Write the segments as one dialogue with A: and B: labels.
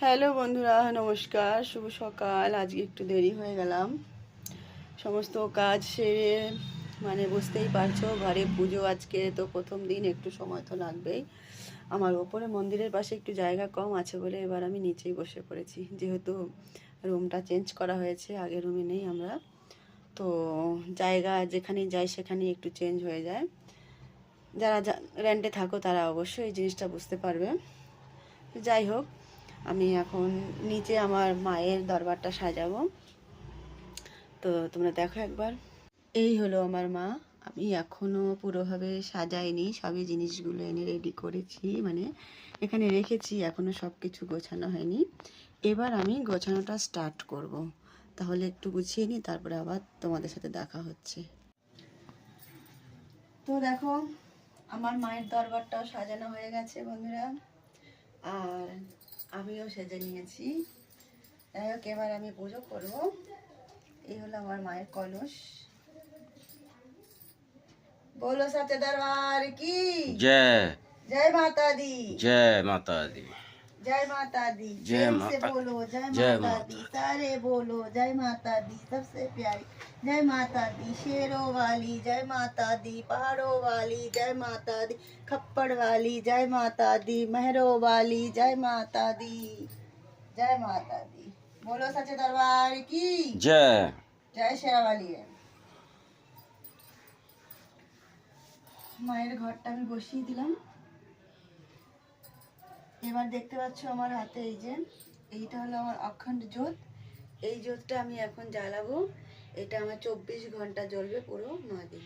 A: Hello বন্ধুরা, নমস্কার, শুভ সকাল। আজকে একটু দেরি হয়ে গেলাম সমস্ত কাজ সেরে, মানে বুঝতেই পারছো ঘরে পুজো আজকে তো প্রথম দিন, একটু সময় তো লাগবেই। আমার ওপরে মন্দিরের পাশে একটু জায়গা কম আছে বলে এবার আমি নিচেই বসে পড়েছি, যেহেতু রুমটা চেঞ্জ করা হয়েছে, আগের রুমে নেই আমরা। তো জায়গা যেখানেই যাই সেখানেই একটু চেঞ্জ হয়ে যায়। যারা রেন্টে থাকো তারা অবশ্যই এই জিনিসটা বুঝতে পারবে। যাই হোক, আমি এখন নিচে আমার মায়ের দরবারটা সাজাবো, তো তোমরা দেখো একবার। এই হলো আমার মা। আমি এখনও পুরোভাবে সাজাইনি, সবই জিনিসগুলো এনে রেডি করেছি, মানে এখানে রেখেছি, এখনও সব কিছু গোছানো হয়নি। এবার আমি গোছানোটা স্টার্ট করব। তাহলে একটু গুছিয়ে নিই, তারপরে আবার তোমাদের সাথে দেখা হচ্ছে। তো দেখো, আমার মায়ের দরবারটাও সাজানো হয়ে গেছে বন্ধুরা, আর আমিও সেজে নিয়েছি। যাই হোক, এবার আমি পুজো করব। এই হলো আমার মায়ের কলস। बोलो सच्चे दरबार की
B: जय
A: जय माता दी।
B: जय माता दी।
A: जय माता दी।
B: जय
A: प्रेम से
B: माता
A: बोलो जय
B: जय
A: माता दी।
B: माता
A: सारे बोलो जय माता दी। सबसे प्यारी जय माता दी। शेरों वाली जय माता दी। पहाड़ों वाली जय माता दी। खप्पड़ वाली जय माता दी। महरों वाली जय माता दी। जय माता दी। बोलो सच्चे दरबार की
B: जय।
A: जय शेरा वाली है। মায়ের ঘরটা আমি বসিয়ে দিলাম। এবার দেখতে পাচ্ছ আমার হাতে এই যে, এইটা হলো আমার অখণ্ড জোত। এই জোতটা আমি এখন জ্বালাবো। এটা আমার 24 ঘন্টা জ্বলবে, পুরো 9 দিন।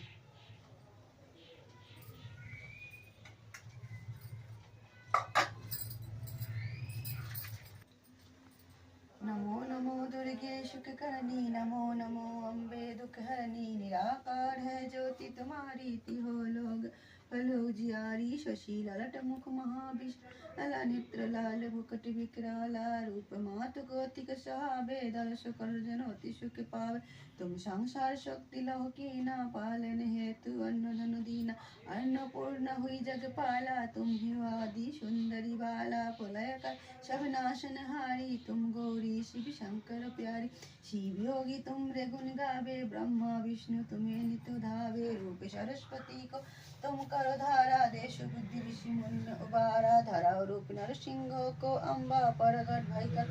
A: नमो नमो दुर्गे शुककर्णी, नमो नमो अम्बे दुखहरणी। निराकार है ज्योति तुम्हारी, तिहो लोग पलो जियारी। शशि ललट मुख महाविश लला नेत्र लाल मुकुट विकराला। रूप मातु कौतिक सहाबे, दर्श कर जनोति सुख पावे। तुम संसार शक्ति लहो कीना, पालन हेतु अन्न धनु दीना। अन्नपूर्ण हुई जगपाला, तुम ही आदि सुंदरी बाला। प्रलय कर सब नाशनहारी, तुम गौरी शिव शंकर प्यारी। शिव योगी तुम रे गुण गावे, ब्रह्मा विष्णु तुम्हें नित धावे। रूप सरस्वती को तुम करो धारा, देश बुद्धि ऋषि मुनि उबारा। धरा रूप नरसिंह को अम्बा, परगट भय कर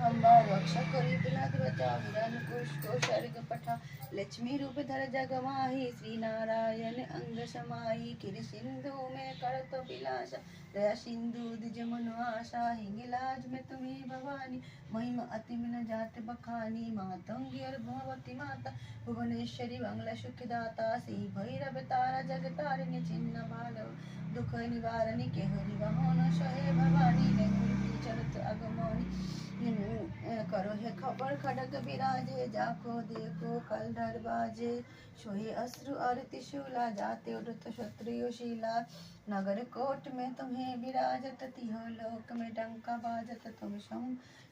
A: अम्बा। रक्षा करी बिना ध्वजा, हिरण कुश को स्वर्ग पठा। लक्ष्मी रूप धर जग माही, श्री नारायण अंग समाई। किर सिंधु में कर तो बिलासा, दया सिंधु द्विज मनो आशा। हिंगलाज में तुम्हें भवानी, महिमा अति मिन जात बखानी। मातंगी और भगवती माता, भुवनेश्वरी मंगला सुखदाता। श्री भैरव तारा जग तारिणी, चिन्ह बाल दुख निवारणी। के हरि वाहन सहे भवानी, चरत अगमनी। करो है खबर खड़ग विराजे, जाको देखो कल डर बाजे। सोहे अश्रु और त्रिशूला, जाते उड़त क्षत्रियो शीला। नगर कोट में तुम्हें विराजत, तिहो लोक में डंका बाजत। तुम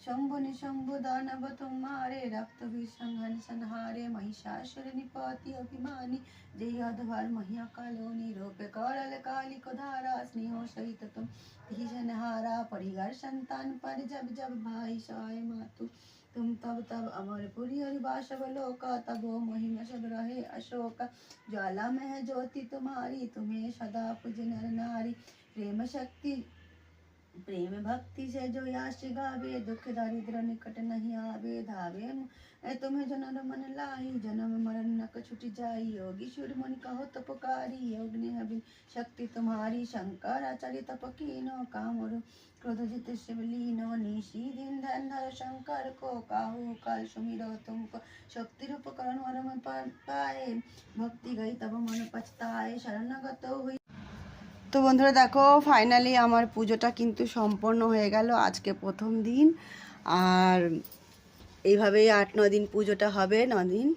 A: शंभु निशंभु दानव तुम्हारे, रक्त विसंहन संहारे। महिषासुर निपाति अभिमानी, जय अधवर महिया कालोनी। रूप करल काली को धारा, स्नेहो सहित तुम ही जनहारा। परिगर संतान पर जब जब भाई सहाय मातु, तुम तब तब अमरपुरी हरिबास लोका। तबो महिमा सब रहे अशोका। ज्वाला में है ज्योति तुम्हारी, तुम्हें सदा पूज नर नारी। प्रेम शक्ति प्रेम भक्ति से जो याश गावे, दुख दारिद्र निकट नहीं आवे। धावे तुम्हें जनर मन लाई, जन्म मरण नक छुट जाई। योगी सुर मुनि कहो तो पुकारी, योग ने अभिन शक्ति तुम्हारी। शंकर आचार्य तप कीनो, कामरु क्रोध जित शिवलीनो। निशी दिन धन धर शंकर को, काहू काल सुमिरो तुमको। शक्ति रूप करण वरम पाए, भक्ति गई तब मन पछताए। शरणगत हुई। তো বন্ধুরা দেখো, ফাইনালি আমার পুজোটা কিন্তু সম্পন্ন হয়ে গেল, আজকে প্রথম দিন। আর এইভাবেই 8-9 দিন পুজোটা হবে, 9 দিন,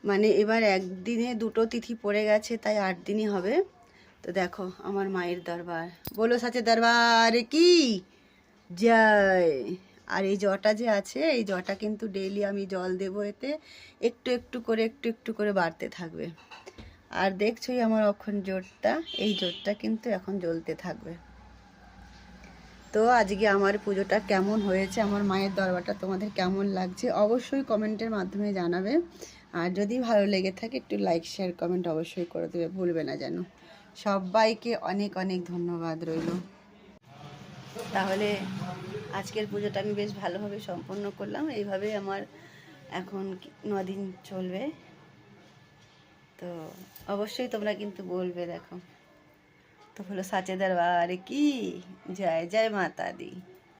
A: মানে এবার একদিনে 2টো তিথি পড়ে গেছে, তাই 8 দিনই হবে। তো দেখো আমার মায়ের দরবার, বলো সাচে দরবার কি জয়। আর এই জটা যে আছে, এই জটা কিন্তু ডেইলি আমি জল দেবো, এতে একটু একটু করে বাড়তে থাকবে। আর দেখছোই আমার অখণ্ড জোটটা, এই জোটটা কিন্তু এখন জ্বলতে থাকবে। তো আজকে আমার পুজোটা কেমন হয়েছে, আমার মায়ের দরবারটা তোমাদের কেমন লাগছে অবশ্যই কমেন্টের মাধ্যমে জানাবে। আর যদি ভালো লেগে থাকে একটু লাইক শেয়ার কমেন্ট অবশ্যই করে দেবে, ভুলবে না যেন। সবাইকে অনেক অনেক ধন্যবাদ রইল। তাহলে আজকের পুজোটা আমি বেশ ভালোভাবে সম্পন্ন করলাম। এইভাবে আমার এখন 9 দিন চলবে। তো অবশ্যই তোমরা কিন্তু বলবে। দেখো তো হলো সাচে দরবার কি, জয় জয় মাতা দি।